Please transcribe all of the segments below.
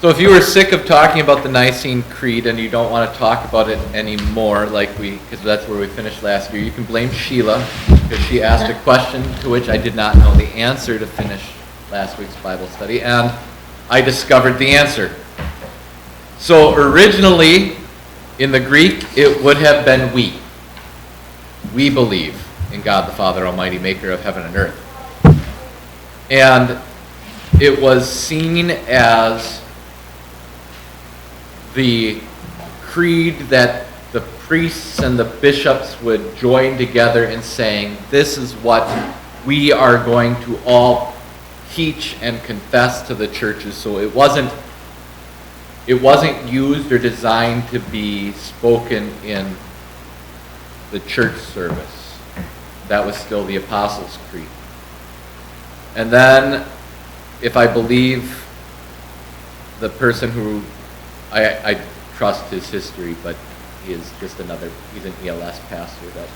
So if you were sick of talking about the Nicene Creed and you don't want to talk about it anymore, because that's where we finished last year, you can blame Sheila, because she asked a question to which I did not know the answer to finish last week's Bible study, and I discovered the answer. So originally, in the Greek, it would have been we. We believe in God the Father Almighty, maker of heaven and earth. And it was seen as the creed that the priests and the bishops would join together in saying, this is what we are going to all teach and confess to the churches. So it wasn't used or designed to be spoken in the church service. That was still the Apostles' Creed. And then, if I believe the person who, I trust his history, but he is just he's an ELS pastor that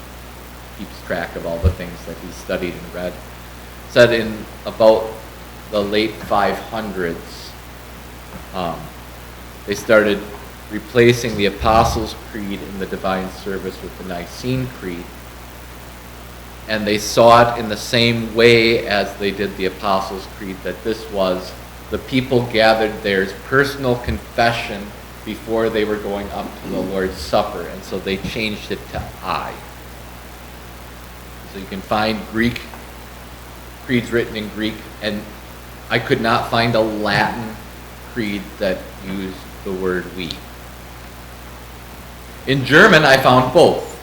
keeps track of all the things that he's studied and read, said in about the late 500s, they started replacing the Apostles' Creed in the divine service with the Nicene Creed. And they saw it in the same way as they did the Apostles' Creed, that this was the people gathered theirs personal confession before they were going up to the Lord's Supper. And so they changed it to I. So you can find Greek creeds written in Greek, and I could not find a Latin creed that used the word we. In German, I found both,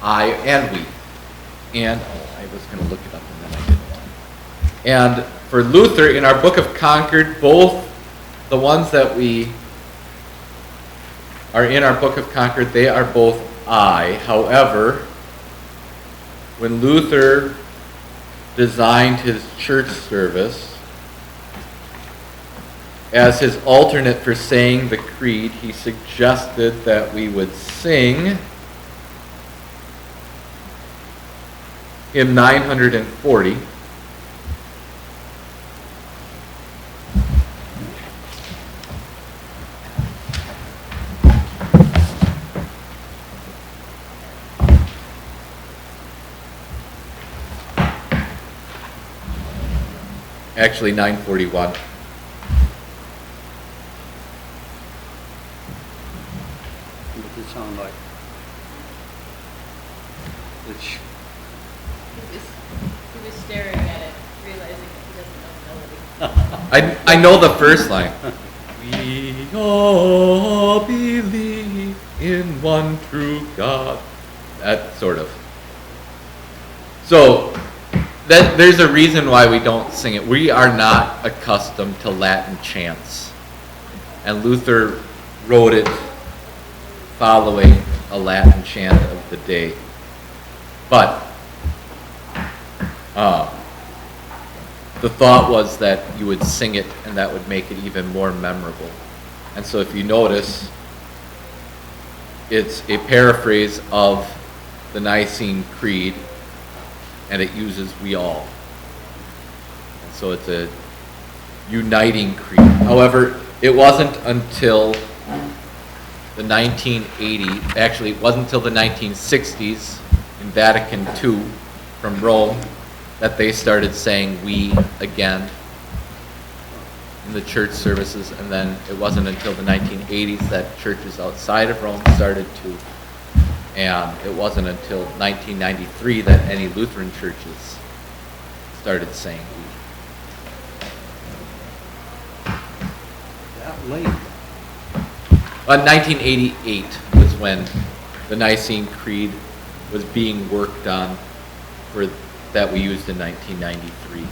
I and we. And, I was going to look it up and then I didn't. And for Luther, in our Book of Concord, both the ones that we are in our Book of Concord, they are both I. However, when Luther designed his church service, as his alternate for saying the creed, he suggested that we would sing hymn 940. Actually, 941. What does it sound like? Which? He was staring at it, realizing that he doesn't know the melody. I know the first line. We all believe in one true God. That sort of. So, there's a reason why we don't sing it. We are not accustomed to Latin chants. And Luther wrote it following a Latin chant of the day. But the thought was that you would sing it and that would make it even more memorable. And so if you notice, it's a paraphrase of the Nicene Creed, and it uses we all. And so it's a uniting creed. However, it wasn't until the 1980s, actually it wasn't until the 1960s in Vatican II from Rome that they started saying we again in the church services, and then it wasn't until the 1980s that churches outside of Rome started to. And it wasn't until 1993 that any Lutheran churches started saying we. That late? 1988 was when the Nicene Creed was being worked on that we used in 1993.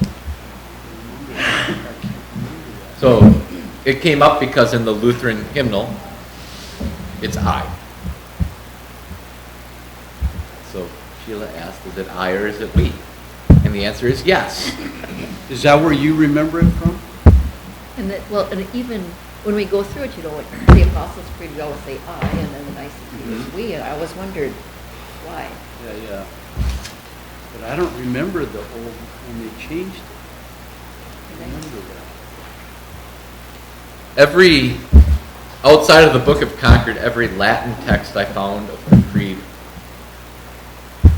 So it came up because in the Lutheran hymnal, it's I. So Sheila asked, is it I or is it we? And the answer is yes. Is that where you remember it from? And even when we go through it, like the Apostles' Creed, we always say I, and then the Nicene Creed is we, and I always wondered why. Yeah. But I don't remember the old, when they changed it. I remember that. outside of the Book of Concord, every Latin text I found of the creed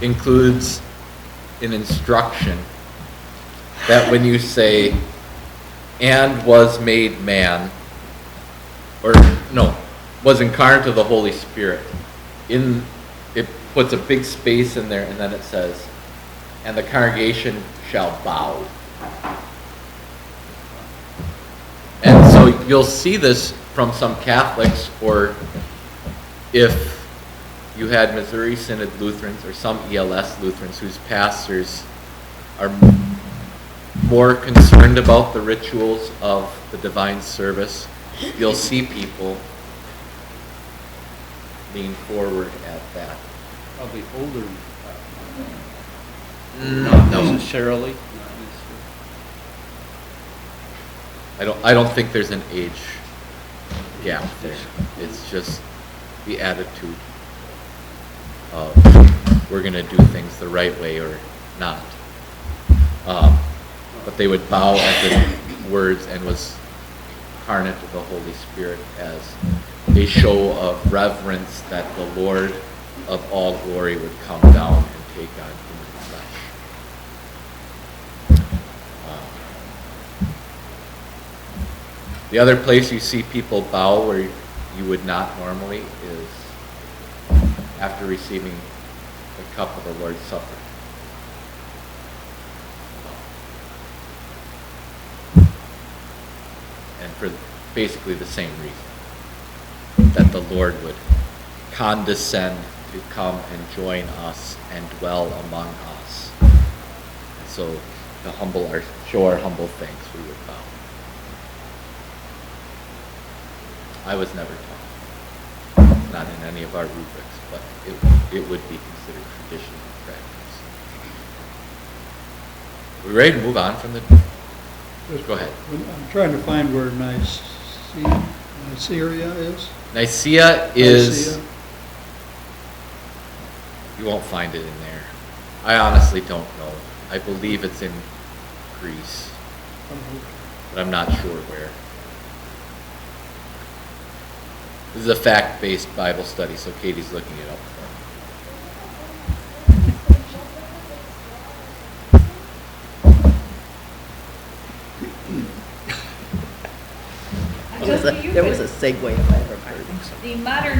includes an instruction that when you say, and was made man, or no, was incarnate of the Holy Spirit, it puts a big space in there, and then it says, and the congregation shall bow. And so you'll see this from some Catholics, or if you had Missouri Synod Lutherans or some ELS Lutherans whose pastors are more concerned about the rituals of the divine service, you'll see people lean forward at that. Probably older. No. Not necessarily. I don't think there's an age gap there. It's just the attitude of we're going to do things the right way or not. But they would bow at the words and was incarnate of the Holy Spirit as a show of reverence that the Lord of all glory would come down and take on human flesh. The other place you see people bow where you would not normally is after receiving the cup of the Lord's Supper. And for basically the same reason, that the Lord would condescend to come and join us and dwell among us. And so to show our humble thanks, we would bow. I was never taught, not in any of our rubrics, but it would be considered tradition and practice. Are we ready to move on from the? Go ahead. I'm trying to find where Nicaea is. Nicaea is. Nicaea. You won't find it in there. I honestly don't know. I believe it's in Greece, but I'm not sure where. This is a fact-based Bible study, so Katie's looking it up for me. There was a segue if I ever heard. The modern